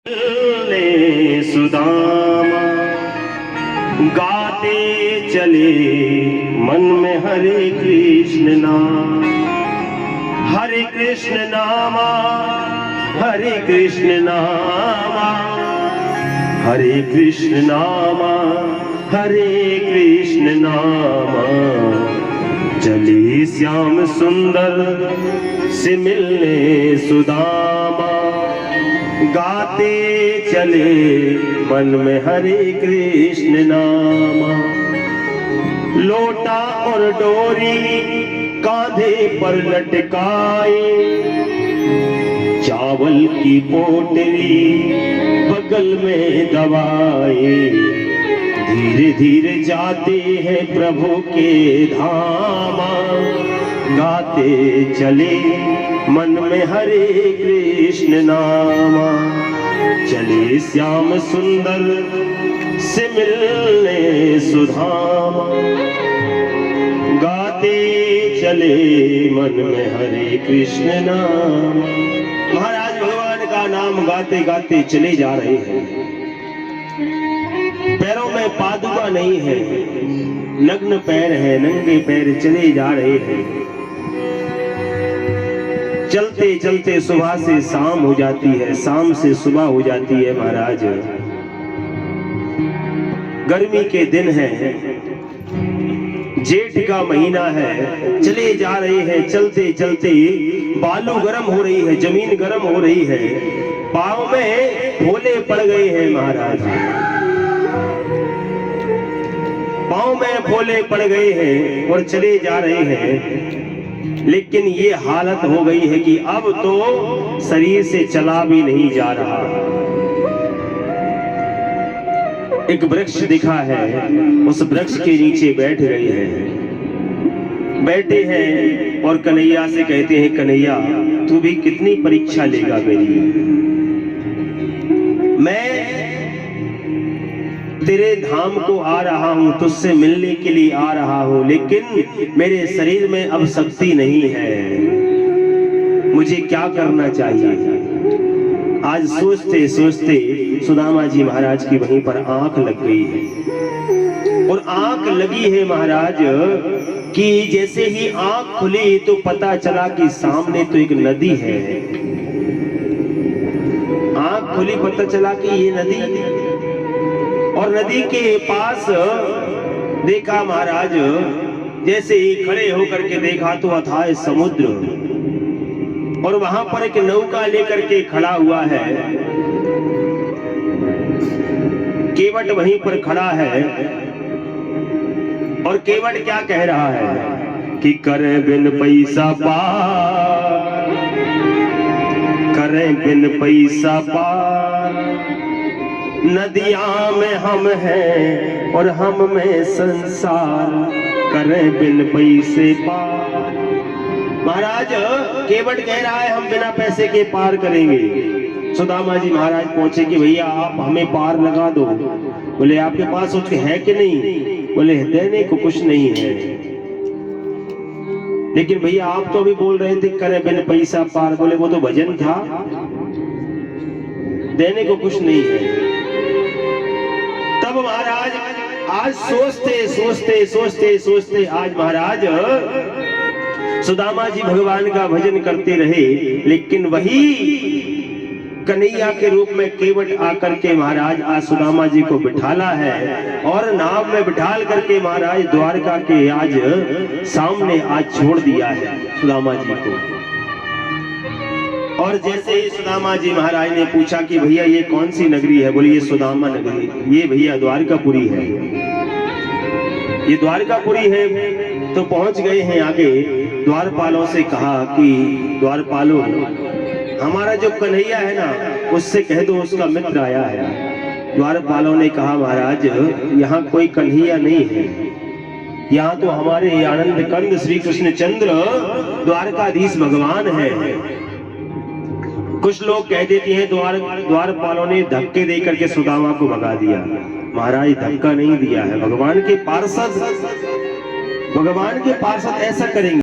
ने सुदामा गाते चले मन में हरे कृष्ण नाम, हरे कृष्ण नामा, हरे कृष्ण नामा, हरे कृष्ण नामा, हरे कृष्ण नामा। चली श्याम सुंदर से मिलने सुदामा, गाते चले मन में हरे कृष्ण नामा। लोटा और डोरी कांधे पर लटकाए, चावल की पोटली बगल में दबाए, धीरे धीरे जाते हैं प्रभु के धामा। गाते चले मन में हरे कृष्ण नामा। चले श्याम सुंदर से मिलने सुधामा, गाते चले मन में हरे कृष्ण नाम। महाराज भगवान का नाम गाते गाते चले जा रहे हैं। पैरों में पादुका नहीं है, नग्न पैर है, नंगे पैर चले जा रहे हैं। चलते चलते सुबह से शाम हो जाती है, शाम से सुबह हो जाती है। महाराज गर्मी के दिन है, जेठ का महीना है, चले जा रहे हैं। चलते चलते बालू गर्म हो रही है, जमीन गर्म हो रही है, पांव में फोले पड़ गए हैं। महाराज पांव में फोले पड़ गए हैं और चले जा रहे हैं। लेकिन ये हालत हो गई है कि अब तो शरीर से चला भी नहीं जा रहा। एक वृक्ष दिखा है, उस वृक्ष के नीचे बैठ गए हैं, बैठे हैं और कन्हैया से कहते हैं, कन्हैया तू भी कितनी परीक्षा लेगा मेरी? मैं तेरे धाम को आ रहा हूं, तुझसे मिलने के लिए आ रहा हूं, लेकिन मेरे शरीर में अब शक्ति नहीं है, मुझे क्या करना चाहिए? आज सोचते सोचते सुदामा जी महाराज की वहीं पर आंख लग गई है। और आंख लगी है महाराज कि जैसे ही आंख खुली तो पता चला कि सामने तो एक नदी है। आंख खुली, पता चला कि ये नदी, और नदी के पास देखा महाराज, जैसे ही खड़े होकर के देखा तो अथाह समुद्र, और वहां पर एक नौका लेकर के खड़ा हुआ है। केवट वहीं पर खड़ा है और केवट क्या कह रहा है कि करें बिन पैसा पार, करें बिन पैसा पार, नदियां में हम हैं और हम में संसार, करें बिन पैसे पार। महाराज केवट कह रहा है हम बिना पैसे के पार करेंगे। सुदामा जी महाराज पहुंचे कि भैया आप हमें पार लगा दो। बोले आपके पास कुछ है कि नहीं? बोले देने को कुछ नहीं है, लेकिन भैया आप तो अभी बोल रहे थे करें बिन पैसा पार। बोले वो तो भजन था, देने को कुछ नहीं है। तब महाराज आज सोचते सोचते सोचते सोचते आज महाराज सुदामा जी भगवान का भजन करते रहे, लेकिन वही कन्हैया के रूप में केवट आकर के महाराज आज सुदामा जी को बिठाला है और नाव में बिठाल करके महाराज द्वारका के आज सामने आज छोड़ दिया है सुदामा जी को। और जैसे ही सुदामा जी महाराज ने पूछा कि भैया ये कौन सी नगरी है? बोले ये सुदामा नगरी, ये भैया द्वारकापुरी है, ये द्वारकापुरी है। तो पहुंच गए हैं आगे। द्वारपालों से कहा कि द्वारपालों हमारा जो कन्हैया है ना, उससे कह दो उसका मित्र आया है। द्वारपालों ने कहा महाराज यहाँ कोई कन्हैया नहीं है, यहाँ तो हमारे आनंद कंद श्री कृष्ण चंद्र द्वारकाधीश भगवान है। कुछ लोग कह देते हैं द्वारपालों ने धक्के दे करके सुदामा को भगा दिया। महाराज धक्का नहीं दिया है, भगवान के पार्षद ऐसा करेंगे।